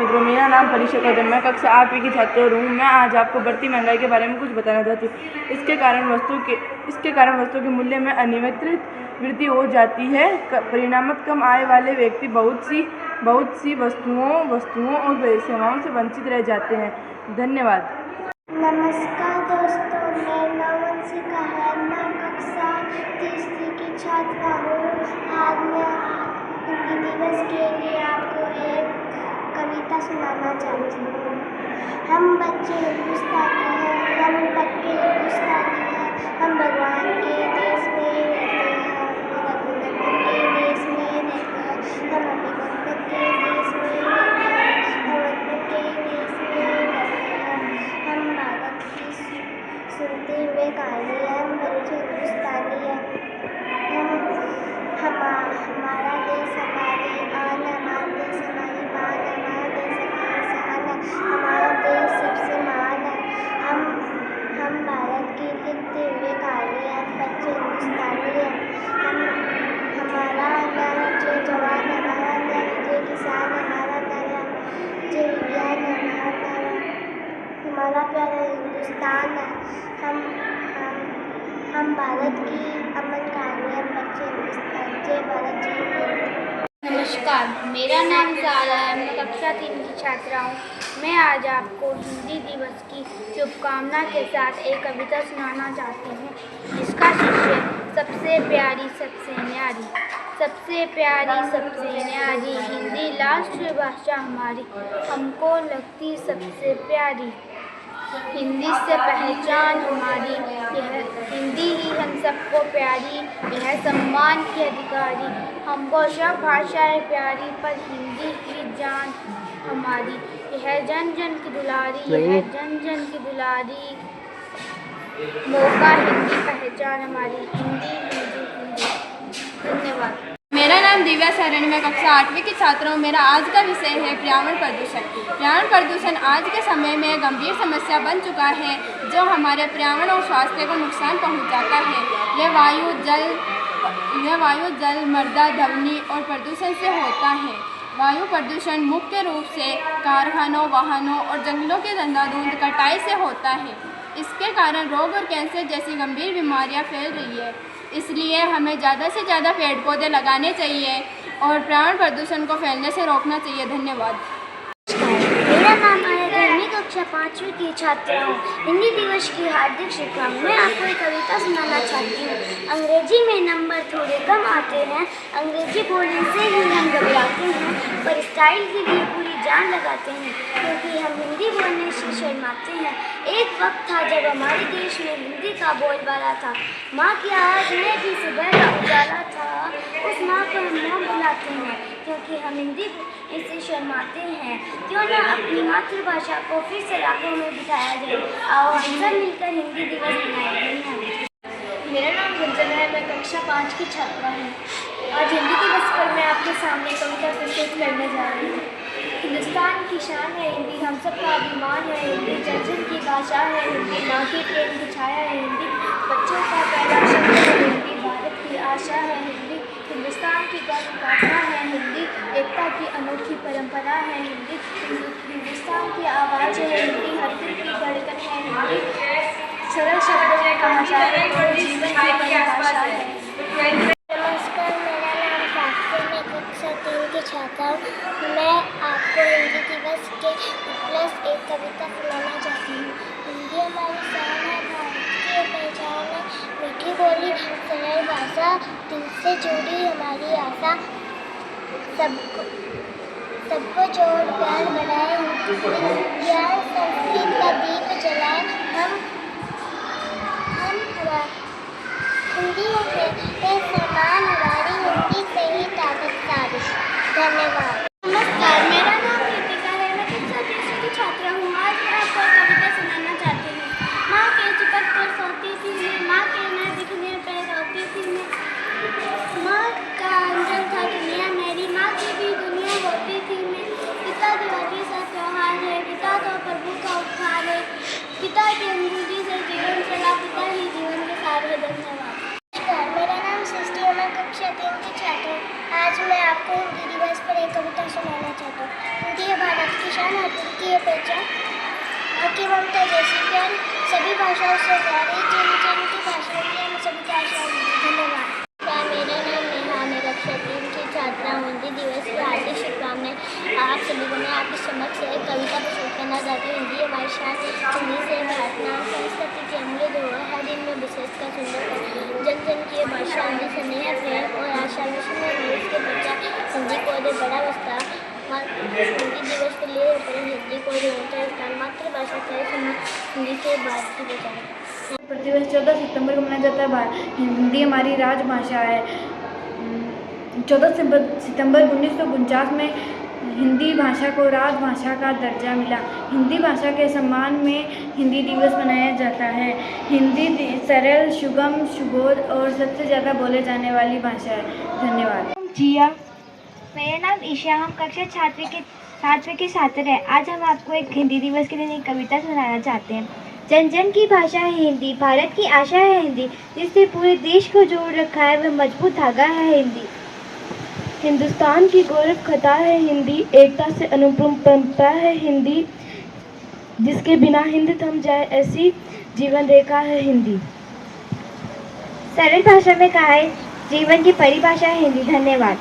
मित्रों, मेरा नाम फरीशा कदम, मैं कक्षा 8वीं की छात्र हूँ। मैं आज आपको बढ़ती महंगाई के बारे में कुछ बताना चाहती हूँ। इसके कारण वस्तुओं के मूल्य में अनियमित वृद्धि हो जाती है। परिणामतः कम आय वाले व्यक्ति बहुत सी वस्तुओं और सेवाओं से वंचित रह जाते हैं। धन्यवाद। नमस्कार दोस्तों, मैं नवंशिका है। मैं कक्षा 3वीं की छात्रा हूँ। आज मैं हिंदी दिवस के लिए आपको एक कविता सुनाना चाहती हूँ। हम बच्चे हिंदुस्तानी हैं, हम पक्के हिंदुस्तानी हैं, हम भगवान के देश में रहते हैं, हम रघुनंदन के देश में रहते हैं, हम अभिनंदन के देश में रहते हैं, हम वतन के देश में रहते हैं। हम भारत की सुनते हुए कहानी है, हम बच्चे हिंदुस्तानी हैं। हमारा देश हमारी आन, हमारा देश हमारी मान, हमारा देश हमारी शान है, हमारा देश सबसे महान है। हम भारत की लिखते हुए कहानी है, हम बच्चे हिंदुस्तानी हैं। हमारा नर जय जवान, हमारा नर जय किसान, हमारा नर जय विज्ञान, हमारा प्यारा हिंदुस्तान है। हम भारत की अमन कहानी है, बच्चे हिंदुस्तान। जय भारत जय हिंद। नमस्कार, मेरा नाम सारा है। मैं कक्षा 3 की छात्रा हूँ। मैं आज आपको हिंदी दिवस की शुभकामना के साथ एक कविता सुनाना चाहती हूँ, जिसका शीर्षक सबसे प्यारी सबसे न्यारी। सबसे प्यारी सबसे न्यारी हिंदी राष्ट्र भाषा हमारी, हमको लगती सबसे प्यारी। हिंदी से पहचान हमारी, यह हिंदी ही हम सबको प्यारी, यह सम्मान की अधिकारी। हमको सब भाषाएं प्यारी, पर हिंदी की जान हमारी। यह जन जन की दुलारी, यह जन जन की दुलारी। मौका हिंदी पहचान हमारी, हिंदी हिंदी हिंदी। धन्यवाद। मेरा नाम दिव्या सरणी, मैं कक्षा 8वीं की छात्र हूँ। मेरा आज का विषय है पर्यावरण प्रदूषण। पर्यावरण प्रदूषण आज के समय में गंभीर समस्या बन चुका है, जो हमारे पर्यावरण और स्वास्थ्य को नुकसान पहुँचाता है। यह वायु, जल, मृदा, ध्वनि और प्रदूषण से होता है। वायु प्रदूषण मुख्य रूप से कारखानों, वाहनों और जंगलों की अंधाधुंध कटाई से होता है। इसके कारण रोग और कैंसर जैसी गंभीर बीमारियां फैल रही है। इसलिए हमें ज़्यादा से ज़्यादा पेड़ पौधे लगाने चाहिए और पर्यावरण प्रदूषण को फैलने से रोकना चाहिए। धन्यवाद। मेरा नाम है, मैं कक्षा 5वीं की छात्रा हूँ। हिंदी दिवस की हार्दिक शुभकामनाएं। मैं आपको एक कविता सुनाना चाहती हूँ। अंग्रेजी में नंबर थोड़े कम आते हैं, अंग्रेजी बोलने से ही हम घबराते हैं, पर स्टाइल के लिए पूरी जान लगाते हैं, क्योंकि हम हिंदी बोलने से शर्माते हैं। एक वक्त था जब हमारे देश में हिंदी का बोलबाला था। माँ की आवाज़ में भी सुबह का उजाला था। उस माँ को हम नाम बुलाते हैं, क्योंकि हम हिंदी इससे शर्माते हैं। क्यों ना अपनी मातृभाषा को फिर से रागों में बिठाया जाए। आओ हम सब मिलकर हिंदी दिवस मनाएंगे। मेरा नाम गुंजन है, मैं कक्षा 5 की छात्रा हूँ। आज हिंदी दिवस पर मैं आपके सामने कविता प्रस्तुत करने जा रही हूँ। हिंदुस्तान की शान है हिंदी, हम सबका अभिमान है हिंदी, जन जन की भाषा है हिंदी, माँ की प्रेम की छाया है हिंदी, बच्चों का पहला शब्द है हिंदी, भारत की आशा है हिंदी, हिंदुस्तान की गर्व गाथा है हिंदी, एकता की अनोखी परंपरा है हिंदी, हिंदुस्तान की आवाज़ है हिंदी, हर दिल की धड़कन है हिंदी, सरल शब्दों में कहा जाए तो जीवन की परिभाषा है। नमस्कार, मेरा नाम साक्षी, मैं कक्षा 3 की छात्रा हूँ। मैं आपको हिंदी दिवस के उपलक्ष्य एक कविता सुनाना चाहती हूँ। हिंदी हमारी शान है, भारत की पहचान है, मीठी बोली सरल भाषा, दिल से जुड़ी हमारी आशा। सबको जोड़ प्यार बढ़ाए, ज्ञान संस्कृत का दीप जलाए। हम हिंदी है समान हमारी, हिंदी से ही ताकत सारी। धन्यवाद। नमस्कार, मेरा नाम रितिका है, मैं कक्षा 3 की छात्रा हूँ। आज मैं आपको कविता सुनाना चाहती हूँ। माँ के चिपक पर सोती थी मैं, माँ के न दिखने पर रोती थी मैं, माँ का अंजन था दुनिया मेरी, माँ की भी दुनिया होती थी मैं। पिता दिवाली सा त्योहार है, पिता तो प्रभु का उपहार है, पिता की अंगूठी से जीवन चला, पिता ही जीवन के सार है। धन्यवाद। मेरा नाम सृष्टि है, मैं कक्षा 3 की छात्रा हूँ। आज मैं आपको हिंदी दिवस पर एक कविता सुनाना चाहता हूँ। हिंदी है भारत की शान है की ये पहचान। माँ की ममता जैसी प्यारी सभी भाषाओं से प्यारी, जिन जिन की भाषा होती है हम सभी की आशा होती है। धन्यवाद। मेरा नाम नेहा, मैं कक्षा 3 की छात्रा हूँ। हिंदी दिवस की हार्दिक शुभकामनाएं। आप सभी को मैं आपके समक्ष एक कविता प्रस्तुत करना चाहती हूँ। हिंदी हमारी शान, हिंदी से भारतना संस्कृति के अमूल्य धरोहर, हर दिन में विशेषकर सुंदर जन जन की भाषा, हिंदी स्नेह, प्रेम और आशा विश्व में इसके बच्चा हिंदी को दे बड़ा विस्तार। हिंदी दिवस के लिए हिंदी को स्थान मातृभाषा के हिंदी से भारत की बचाए। प्रतिवर्ष 14 सितंबर को मनाया जाता है। हिंदी हमारी राजभाषा है। 14 सितंबर 1949 में हिंदी भाषा को राजभाषा का दर्जा मिला। हिंदी भाषा के सम्मान में हिंदी दिवस मनाया जाता है। हिंदी सरल, सुगम, सुबोध और सबसे ज़्यादा बोले जाने वाली भाषा है। धन्यवाद। जिया, मेरा नाम ईशा, हम कक्षा 7वीं के छात्र हैं। आज हम आपको एक हिंदी दिवस के दिन एक कविता सुनाना चाहते हैं। जन जन की भाषा है हिंदी, भारत की आशा है हिंदी, जिससे पूरे देश को जोड़ रखा है वह मजबूत धागा है हिंदी। हिंदुस्तान की गौरव कथा है हिंदी, एकता से अनुपम परंपरा है हिंदी, जिसके बिना हिंद थम जाए ऐसी जीवन रेखा है हिंदी। सरल भाषा में कहा है जीवन की परिभाषा है हिंदी। धन्यवाद।